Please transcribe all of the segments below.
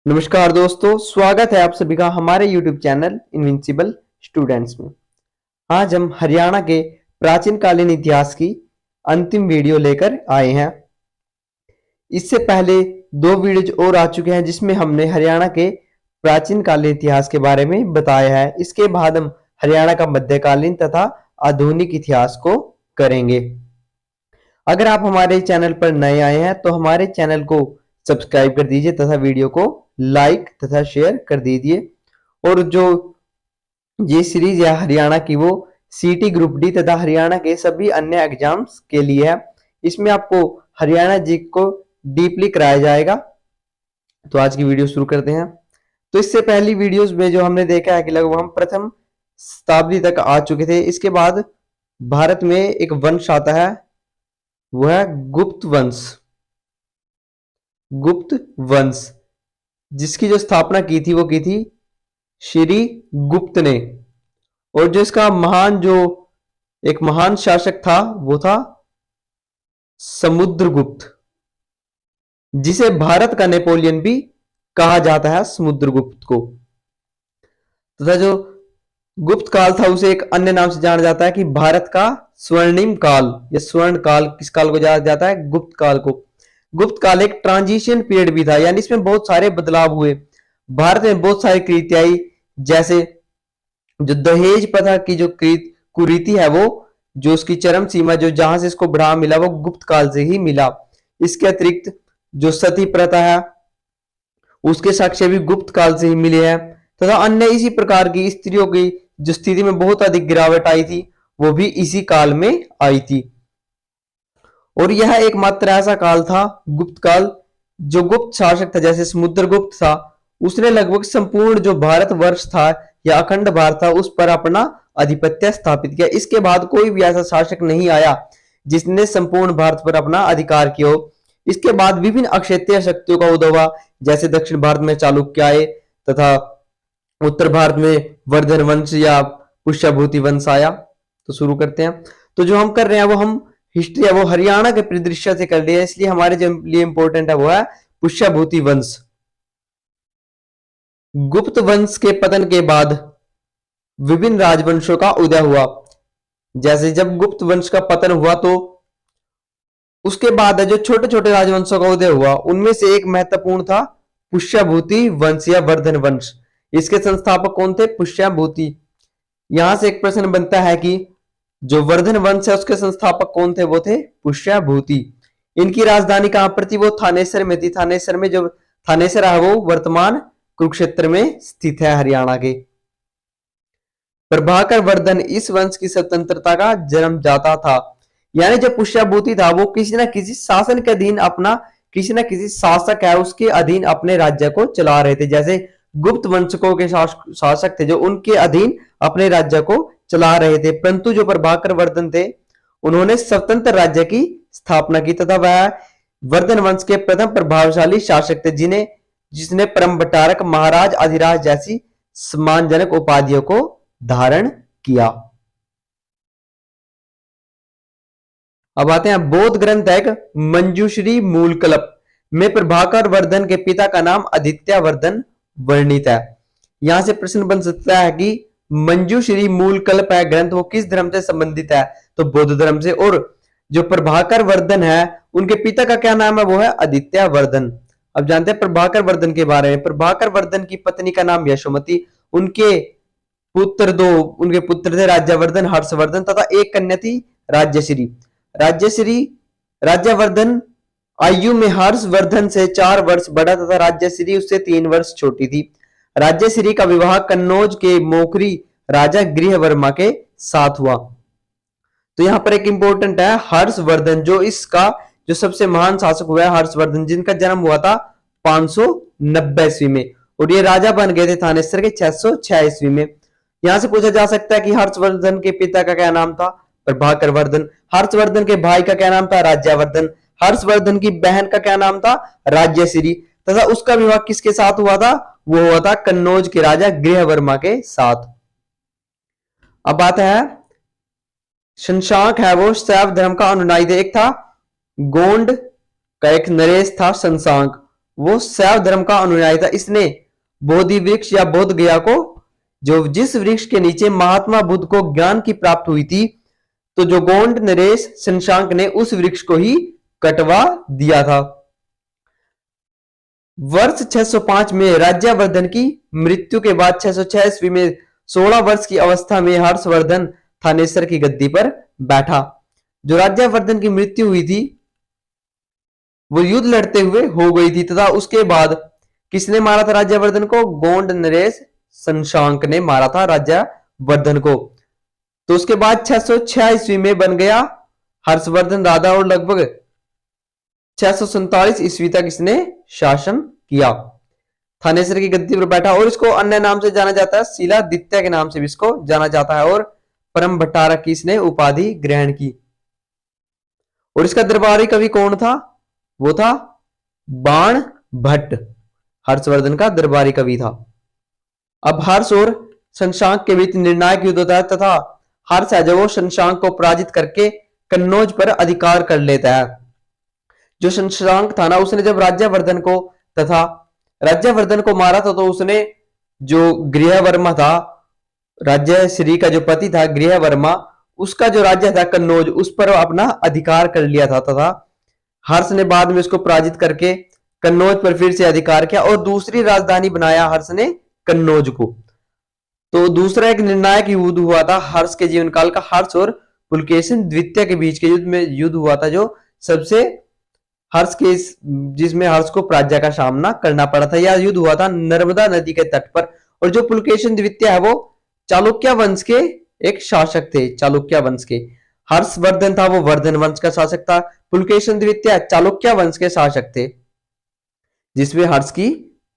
नमस्कार दोस्तों, स्वागत है आप सभी का हमारे YouTube चैनल इनविंसिबल स्टूडेंट्स में। आज हम हरियाणा के प्राचीन कालीन इतिहास की अंतिम वीडियो लेकर आए हैं। इससे पहले दो वीडियोज और आ चुके हैं जिसमें हमने हरियाणा के प्राचीन कालीन इतिहास के बारे में बताया है। इसके बाद हम हरियाणा का मध्यकालीन तथा आधुनिक इतिहास को करेंगे। अगर आप हमारे चैनल पर नए आए हैं तो हमारे चैनल को सब्सक्राइब कर दीजिए तथा वीडियो को लाइक तथा शेयर कर दीजिए। और जो ये सीरीज है हरियाणा की, वो सीटी ग्रुप डी तथा हरियाणा के सभी अन्य एग्जाम्स के लिए है। इसमें आपको हरियाणा जी को डीपली कराया जाएगा। तो आज की वीडियो शुरू करते हैं। तो इससे पहली वीडियोस में जो हमने देखा है कि लगभग हम प्रथम शताब्दी तक आ चुके थे। इसके बाद भारत में एक वंश आता है, वो है गुप्त वंश। गुप्त वंश जिसकी जो स्थापना की थी वो की थी श्री गुप्त ने। और जो इसका एक महान शासक था वो था समुद्रगुप्त, जिसे भारत का नेपोलियन भी कहा जाता है, समुद्रगुप्त को। तथा जो गुप्त काल था उसे एक अन्य नाम से जाना जाता है कि भारत का स्वर्णिम काल या स्वर्ण काल। किस काल को जाना जाता है? गुप्त काल को। गुप्त काल एक ट्रांजिशन पीरियड भी था, यानी इसमें बहुत सारे बदलाव हुए। भारत में बहुत सारी क्रीति आई, जैसे जो दहेज प्रथा की जो कुरीति है, वो जो उसकी चरम सीमा जो जहां से इसको बढ़ावा मिला वो गुप्त काल से ही मिला। इसके अतिरिक्त जो सती प्रथा है उसके साक्ष्य भी गुप्त काल से ही मिले हैं। तथा अन्य इसी प्रकार की स्त्रियों की जो स्थिति में बहुत अधिक गिरावट आई थी वो भी इसी काल में आई थी। और यह एकमात्र ऐसा काल था, गुप्त काल, जो गुप्त शासक था जैसे समुद्रगुप्त था, उसने लगभग संपूर्ण जो भारतवर्ष था या अखंड भारत था उस पर अपना आधिपत्य स्थापित किया। इसके बाद कोई भी ऐसा शासक नहीं आया जिसने संपूर्ण भारत पर अपना अधिकार किया हो। इसके बाद विभिन्न अक्षत्रिय शक्तियों का उदय हुआ, जैसे दक्षिण भारत में चालुक्य आए तथा उत्तर भारत में वर्धन वंश या पुष्यभूति वंश आया। तो शुरू करते हैं। तो जो हम कर रहे हैं वो हम हिस्ट्री है वो हरियाणा के परिदृश्य से कर रहे हैं, इसलिए हमारे जो लिए इंपॉर्टेंट है वो है पुष्यभूति वंश। गुप्त वंश के पतन के बाद विभिन्न राजवंशों का उदय हुआ। जैसे जब गुप्त वंश का पतन हुआ तो उसके बाद जो छोटे छोटे राजवंशों का उदय हुआ, उनमें से एक महत्वपूर्ण था पुष्यभूति वंश या वर्धन वंश। इसके संस्थापक कौन थे? पुष्यभूति। यहां से एक प्रश्न बनता है कि जो वर्धन वंश है उसके संस्थापक कौन थे? वो थे पुष्यभूति। इनकी राजधानी कहां पर थी? वो थानेसर में थी। थानेसर में जो थानेसर है वो वर्तमान कुरुक्षेत्र में स्थित है, हरियाणा के। प्रभाकर वर्धन इस वंश की स्वतंत्रता का जन्मदाता था। यानी जो पुष्यभूति था वो किसी न किसी शासन के अधीन अपना, किसी न किसी शासक है उसके अधीन अपने राज्य को चला रहे थे। जैसे गुप्त वंशकों के शासक थे जो उनके अधीन अपने राज्य को चला रहे थे, परंतु जो प्रभाकर वर्धन थे उन्होंने स्वतंत्र राज्य की स्थापना की तथा वह वर्धन वंश के प्रथम प्रभावशाली शासक थे जिसने परमबटारक, महाराज, अधिराज जैसी सम्मानजनक उपाधियों को धारण किया। अब आते हैं बौद्ध ग्रंथ एक मंजूश्री मूलकल्प में प्रभाकर वर्धन के पिता का नाम आदित्य वर्धन वर्णित है। यहां से प्रश्न बन सकता है कि मंजूश्री मूलकल्प है ग्रंथ वो किस धर्म से संबंधित है? तो बौद्ध धर्म से। और जो प्रभाकर वर्धन है उनके पिता का क्या नाम है? वो है आदित्य वर्धन। अब जानते हैं प्रभाकर वर्धन के बारे में। प्रभाकर वर्धन की पत्नी का नाम यशोमती, उनके पुत्र थे राज्यवर्धन, हर्षवर्धन तथा एक कन्या थी राज्यश्री। राज्यवर्धन आयु में हर्षवर्धन से 4 वर्ष बड़ा तथा राज्यश्री उससे 3 वर्ष छोटी थी। राज्यश्री का विवाह कन्नौज के मोखरी राजा गृहवर्मा के साथ हुआ। तो यहां पर एक इंपॉर्टेंट है हर्षवर्धन, जो इसका जो सबसे महान शासक हुआ है हर्षवर्धन, जिनका जन्म हुआ था 590 ईस्वी में और ये राजा बन गए थे थानेसर के 606 ईस्वी में। यहां से पूछा जा सकता है कि हर्षवर्धन के पिता का क्या नाम था? प्रभाकर वर्धन। हर्षवर्धन के भाई का क्या नाम था? राज्यवर्धन। हर्षवर्धन की बहन का क्या नाम था? राज्यश्री। तथा उसका विवाह किसके साथ हुआ था? वो हुआ था कन्नौज के राजा गृहवर्मा के साथ। अब आता है शशांक है वो शैव धर्म का अनुयायी थे। एक था गोंड का, एक नरेश था शशांक, वो शैव धर्म का अनुयायी था। इसने बोधि वृक्ष या बोध गया को, जो जिस वृक्ष के नीचे महात्मा बुद्ध को ज्ञान की प्राप्त हुई थी, तो जो गोंड नरेश शशांक ने उस वृक्ष को ही कटवा दिया था। वर्ष 605 में राज्यवर्धन की मृत्यु के बाद 606 ईस्वी में 16 वर्ष की अवस्था में हर्षवर्धन थानेसर की गद्दी पर बैठा। जो राज्यवर्धन की मृत्यु हुई थी वो युद्ध लड़ते हुए हो गई थी, तथा उसके बाद किसने मारा था राज्यवर्धन को? गोंड नरेश शशांक ने मारा था राज्यवर्धन को। तो उसके बाद 606 ईस्वी में बन गया हर्षवर्धन राजा और लगभग 647 ईस्वी तक इसने शासन किया, थानेसर की गद्दी पर बैठा। और इसको अन्य नाम से जाना जाता है, शिलादित्य के नाम से भी इसको जाना जाता है, और परम भट्टारक की इसने उपाधि ग्रहण की। और इसका दरबारी कवि कौन था? वो था बाण भट्ट, हर्षवर्धन का दरबारी कवि था। अब हर्ष और शशांक के बीच निर्णायक युद्ध होता है, तथा हर्ष है जो वो शशांक को पराजित करके कन्नौज पर अधिकार कर लेता है। जो शशांक था ना, उसने जब राज्यवर्धन को मारा था, तो उसने जो गृहवर्मा था, राज्य श्री का जो पति था गृहवर्मा, उसका जो राज्य था कन्नौज, उस पर अपना अधिकार कर लिया था, तथा हर्ष ने बाद में उसको पराजित करके कन्नौज पर फिर से अधिकार किया और दूसरी राजधानी बनाया हर्ष ने कन्नौज को। तो दूसरा एक निर्णायक युद्ध हुआ था हर्ष के जीवन काल का, हर्ष और पुलकेशिन द्वितीय के बीच के युद्ध हुआ था, जो सबसे हर्ष के जिसमें हर्ष को पराजय का सामना करना पड़ा था। यह युद्ध हुआ था नर्मदा नदी के तट पर। और जो पुलकेशिन द्वितीय है वो चालुक्य वंश के एक शासक थे, चालुक्य वंश के। हर्षवर्धन था वो वर्धन वंश का शासक था, पुलकेशिन द्वितीय चालुक्य वंश के शासक थे, जिसमें हर्ष की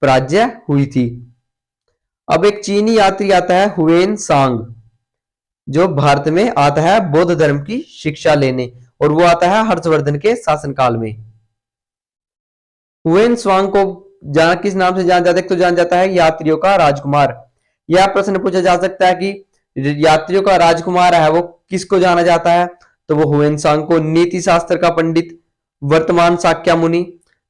पराजय हुई थी। अब एक चीनी यात्री आता है हुएन सांग, जो भारत में आता है बौद्ध धर्म की शिक्षा लेने, और वो आता है हर्षवर्धन के शासनकाल में। हुएन स्वांग को किस नाम से जाना जाता है? तो जाना जाता है यात्रियों का राजकुमार। यह प्रश्न पूछा जा सकता है कि यात्रियों का राजकुमार है वो किसको जाना जाता है? तो वो हुएन सांग को। नीति शास्त्र का पंडित, वर्तमान शाक्य मुनि।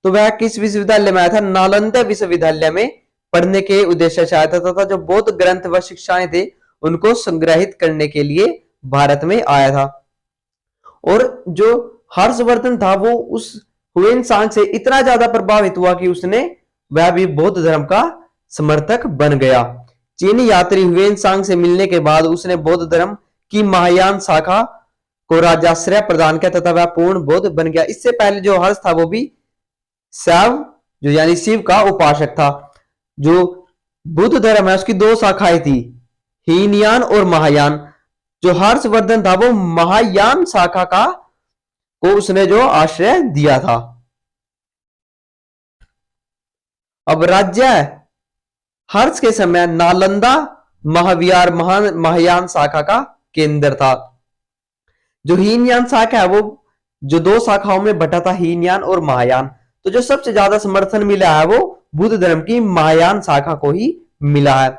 तो वह किस विश्वविद्यालय में आया था? नालंदा विश्वविद्यालय में पढ़ने के उद्देश्य से आया था, तथा जो बौद्ध ग्रंथ व शिक्षाएं थे उनको संग्रहित करने के लिए भारत में आया था। और जो हर्षवर्धन था वो उस हुएन सांग से इतना ज्यादा प्रभावित हुआ कि वह भी बौद्ध धर्म का समर्थक बन गया। चीनी यात्री हुएन सांग से मिलने के बाद उसने बौद्ध धर्म की महायान शाखा को राजाश्रय प्रदान किया, तथा वह पूर्ण बौद्ध बन गया। इससे पहले जो हर्ष था वो भी शैव जो यानी शिव का उपासक था। जो बुद्ध धर्म है उसकी दो शाखाएं थी, हीनयान और महायान। जो हर्षवर्धन था वो महायान शाखा को उसने जो आश्रय दिया था। अब राज्य हर्ष के समय नालंदा महाविहार महायान शाखा का केंद्र था। जो हीनयान शाखा है वो जो दो शाखाओं में बटा था, हीनयान और महायान। तो जो सबसे ज्यादा समर्थन मिला है वो बुद्ध धर्म की महायान शाखा को ही मिला है।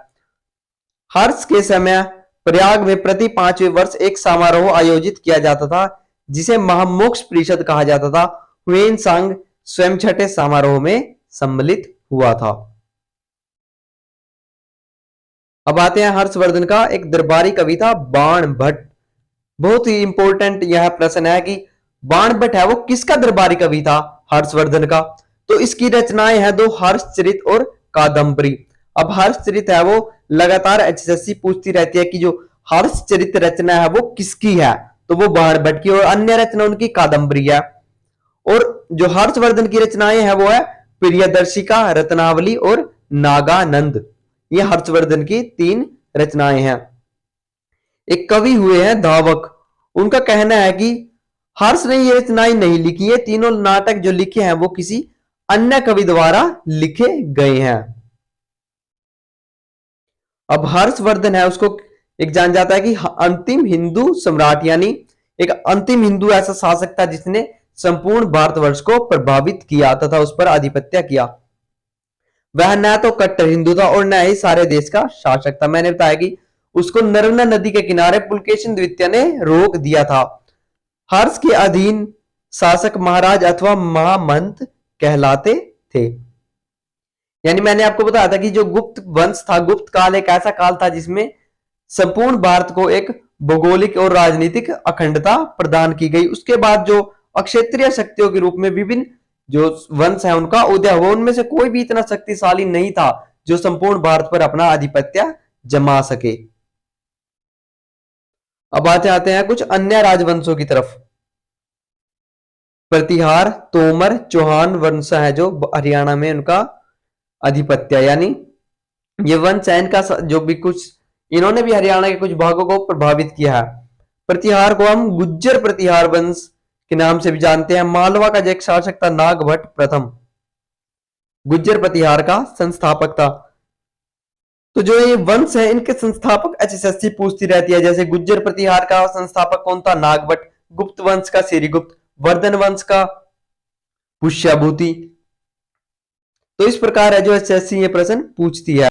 हर्ष के समय प्रयाग में प्रति 5वें वर्ष एक समारोह आयोजित किया जाता था, जिसे महामोक्ष परिषद कहा जाता था। हुएन सांग स्वयं छठे समारोह में सम्मिलित हुआ था। अब आते हैं हर्षवर्धन का एक दरबारी कवि था बाण भट्ट। बहुत ही इंपॉर्टेंट यह प्रश्न है कि बाण भट्ट है वो किसका दरबारी कवि था? हर्षवर्धन का। तो इसकी रचनाएं हैं दो, हर्षचरित और कादम्बरी। अब हर्षचरित है वो लगातार एचएसएससी पूछती रहती है कि जो हर्षचरित रचना है वो किसकी है, तो वो बाण भट्ट की, और अन्य रचना उनकी कादम्बरी है। और जो हर्षवर्धन की रचनाएं हैं वो है प्रियदर्शिका, रत्नावली और नागानंद। ये हर्षवर्धन की 3 रचनाएं हैं। एक कवि हुए हैं धावक, उनका कहना है कि हर्ष ने ये रचनाएं नहीं लिखी है, तीनों नाटक जो लिखे हैं वो किसी अन्य कवि द्वारा लिखे गए हैं। अब हर्षवर्धन है उसको एक जान जाता है कि अंतिम हिंदू सम्राट, यानी एक अंतिम हिंदू ऐसा शासक था जिसने संपूर्ण भारतवर्ष को प्रभावित किया तथा उस पर आधिपत्य किया। वह न तो कट्टर हिंदू था और न ही सारे देश का शासक था। मैंने बताया कि उसको नर्मदा नदी के किनारे पुलकेशिन द्वितीय ने रोक दिया था। हर्ष के अधीन शासक महाराज अथवा महामंत कहलाते थे। यानी मैंने आपको बताया था कि जो गुप्त वंश था, गुप्त काल एक ऐसा काल था जिसमें संपूर्ण भारत को एक भौगोलिक और राजनीतिक अखंडता प्रदान की गई। उसके बाद जो अक्षेत्रीय शक्तियों के रूप में विभिन्न जो वंश है उनका उदय हुआ, उनमें से कोई भी इतना शक्तिशाली नहीं था जो संपूर्ण भारत पर अपना आधिपत्य जमा सके। अब आते हैं कुछ अन्य राजवंशों की तरफ। प्रतिहार, तोमर, चौहान वंश है जो हरियाणा में उनका आधिपत्य, यानी ये वंश है इनका जो भी कुछ, इन्होंने भी हरियाणा के कुछ भागों को प्रभावित किया है। प्रतिहार को हम गुज्जर प्रतिहार वंश के नाम से भी जानते हैं। मालवा का जो एक शासक था नागभट्ट प्रथम, गुज्जर प्रतिहार का संस्थापक था। तो जो ये वंश है इनके संस्थापक एचएसएससी पूछती रहती है, जैसे गुज्जर प्रतिहार का संस्थापक कौन था? नागभट्ट। गुप्त वंश का श्रीगुप्त। वर्धन वंश का पुष्यभूति। तो इस प्रकार है जो एचएसएससी ये प्रश्न पूछती है।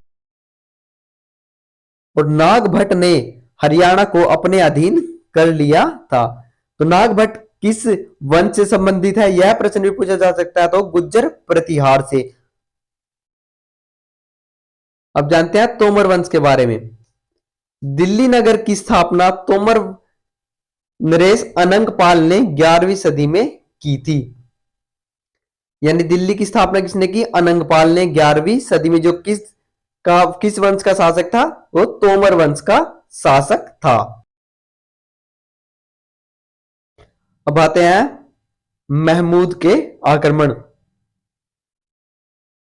और नागभट्ट ने हरियाणा को अपने अधीन कर लिया था। तो नागभट्ट किस वंश से संबंधित है, यह प्रश्न भी पूछा जा सकता है, तो गुज्जर प्रतिहार से। अब जानते हैं तोमर वंश के बारे में। दिल्ली नगर की स्थापना तोमर नरेश अनंगपाल ने 11वीं सदी में की थी। यानी दिल्ली की स्थापना किसने की? अनंगपाल ने 11वीं सदी में। जो किस वंश का शासक था? वो तोमर वंश का शासक था। अब आते हैं महमूद के आक्रमण।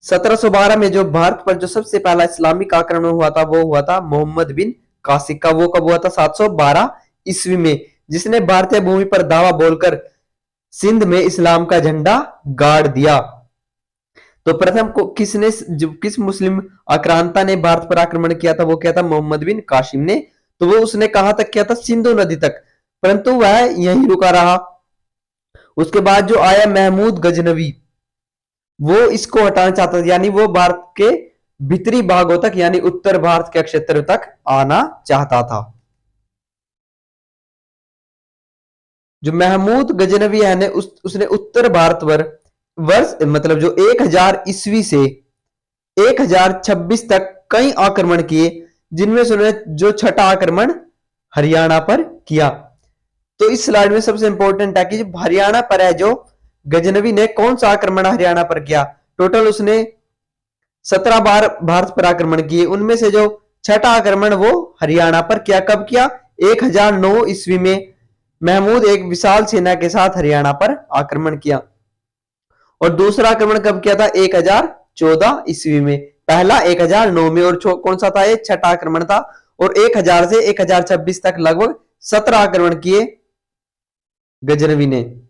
1712 में जो भारत पर जो सबसे पहला इस्लामिक आक्रमण हुआ था वो हुआ था मोहम्मद बिन कासिक का। वो कब हुआ था? 712 ईस्वी में, जिसने भारतीय भूमि पर दावा बोलकर सिंध में इस्लाम का झंडा गाड़ दिया। तो प्रथम को किस मुस्लिम आक्रांता ने भारत पर आक्रमण किया था? वो क्या था? मोहम्मद बिन कासिम ने। तो वो उसने कहां तक किया था? सिंधु नदी तक, परंतु वह यहीं रुका रहा। उसके बाद जो आया महमूद गजनवी, वो इसको हटाना चाहता था, यानी वो भारत के भीतरी भागों तक, यानी उत्तर भारत के क्षेत्र तक आना चाहता था। जो महमूद गजनवी है ने उसने उत्तर भारत पर वर्ष मतलब जो 1000 ईस्वी से 1026 तक कई आक्रमण किए, जिनमें से उन्होंने जो छठा आक्रमण हरियाणा पर किया। तो इस स्लाइड में सबसे इंपॉर्टेंट है कि जो हरियाणा पर है, जो गजनवी ने कौन सा आक्रमण हरियाणा पर किया? टोटल उसने 17 बार भारत पर आक्रमण किए, उनमें से जो छठा आक्रमण वो हरियाणा पर किया। कब किया? 1009 ईस्वी में महमूद एक विशाल सेना के साथ हरियाणा पर आक्रमण किया। और दूसरा आक्रमण कब किया था? 1014 ईस्वी में। पहला 1009 में, और कौन सा था? ये छठा आक्रमण था। और 1000 से 1026 तक लगभग 17 आक्रमण किए गजनवी ने।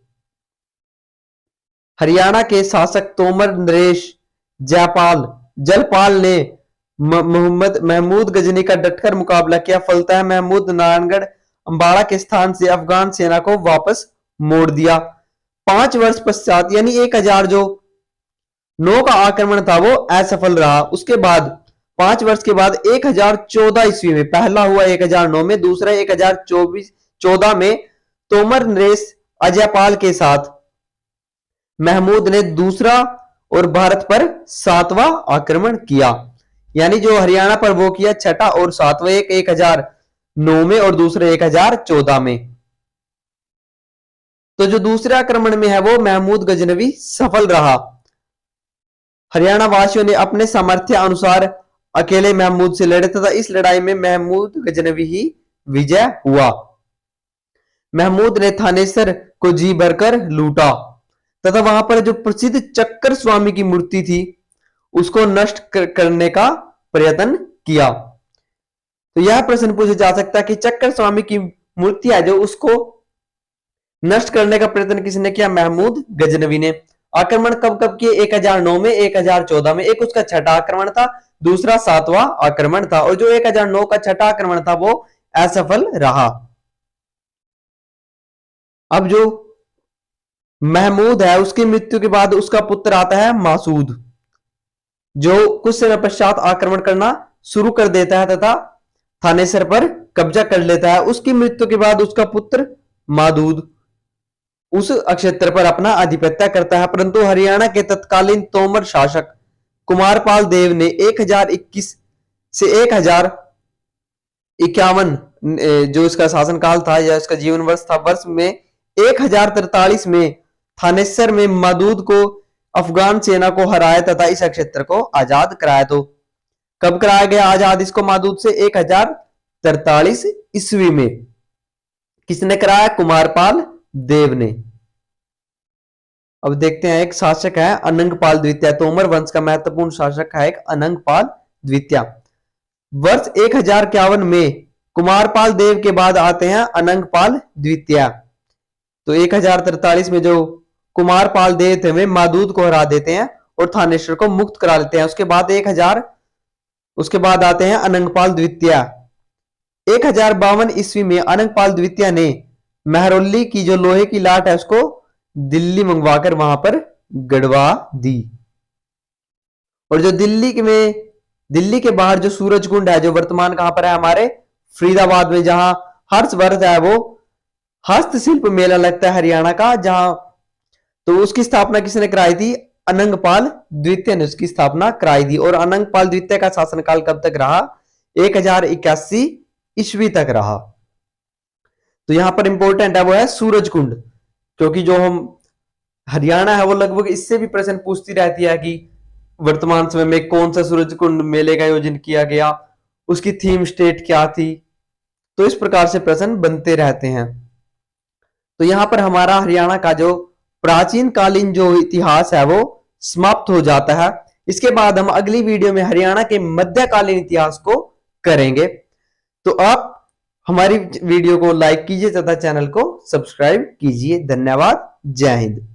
हरियाणा के शासक तोमर नरेश जलपाल ने महमूद गजनी का डटकर मुकाबला किया। फलतः महमूद नारायणगढ़ अंबाड़ा के स्थान से अफगान सेना को वापस मोड़ दिया। 5 वर्ष पश्चात, यानी 1009 का आक्रमण था वो असफल रहा। उसके बाद 5 वर्ष के बाद 1014 ईस्वी में पहला हुआ 1009 में, दूसरा 1014 में तोमर नरेश अजयपाल के साथ महमूद ने दूसरा और भारत पर 7वां आक्रमण किया। यानी जो हरियाणा पर वो किया छठा और 7वां, एक 1009 में और दूसरे 1014 में। तो जो दूसरे आक्रमण में है वो महमूद गजनवी सफल रहा। हरियाणा वासियों ने अपने सामर्थ्य अनुसार अकेले महमूद से लड़े तथा इस लड़ाई में महमूद गजनवी ही विजय हुआ। महमूद ने थानेसर को जी भरकर लूटा तथा वहां पर जो प्रसिद्ध चक्कर स्वामी की मूर्ति थी उसको नष्ट करने का प्रयत्न किया। तो यह प्रश्न पूछा जा सकता है कि चक्कर स्वामी की मूर्ति है जो उसको नष्ट करने का प्रयत्न किसने किया? महमूद गजनवी ने। आक्रमण कब कब किए? 1009 में, 1014 में। एक उसका छठा आक्रमण था, दूसरा 7वां आक्रमण था। और जो 1009 का छठा आक्रमण था वो असफल रहा। अब जो महमूद है उसकी मृत्यु के बाद उसका पुत्र आता है मासूद, जो कुछ समय पश्चात आक्रमण करना शुरू कर देता है तथा थानेसर पर कब्जा कर लेता है। उसकी मृत्यु के बाद उसका पुत्र मादूद उस क्षेत्र पर अपना आधिपत्य करता है, परंतु हरियाणा के तत्कालीन तोमर शासक कुमारपाल देव ने 1021 से 1051 जो इसका शासनकाल था या इसका जीवन वर्ष था, वर्ष में 1043 में थानेसर में मदूद को अफगान सेना को हराया तथा इस क्षेत्र को आजाद कराया। तो कब कराया गया आजाद इसको मदूद से? 1043 ईस्वी में। किसने कराया? कुमारपाल देव ने। अब देखते हैं, एक शासक है अनंगपाल द्वितीय। तोमर वंश का महत्वपूर्ण शासक है एक अनंगपाल द्वितीय। वर्ष 1051 में कुमारपाल देव के बाद आते हैं अनंगपाल द्वितीय। तो 1043 में जो कुमारपाल देव थे वे मदूद को हरा देते हैं और थानेश्वर को मुक्त करा लेते हैं। उसके बाद आते हैं अनंगपाल द्वितीय। 1052 ईस्वी में अनंगपाल द्वितीय ने मेहरौली की जो लोहे की लाट है उसको दिल्ली मंगवाकर वहां पर गड़वा दी। और जो दिल्ली के बाहर जो सूरज कुंड है, जो वर्तमान कहां पर है? हमारे फरीदाबाद में, जहां हर्षवर्ध है वो हस्तशिल्प मेला लगता है हरियाणा का, जहां तो उसकी स्थापना किसने कराई थी? अनंगपाल द्वितीय ने उसकी स्थापना कराई थी। और अनंगपाल द्वितीय का शासनकाल कब तक रहा? 1081 ईस्वी तक रहा। तो यहां पर इंपॉर्टेंट है वो है सूरज कुंड, क्योंकि जो हम हरियाणा है वो लगभग इससे भी प्रश्न पूछती रहती है कि वर्तमान समय में कौन सा सूरज कुंड मेले का आयोजन किया गया, उसकी थीम स्टेट क्या थी। तो इस प्रकार से प्रश्न बनते रहते हैं। तो यहां पर हमारा हरियाणा का जो प्राचीन कालीन जो इतिहास है वो समाप्त हो जाता है। इसके बाद हम अगली वीडियो में हरियाणा के मध्यकालीन इतिहास को करेंगे। तो आप हमारी वीडियो को लाइक कीजिए तथा चैनल को सब्सक्राइब कीजिए। धन्यवाद। जय हिंद।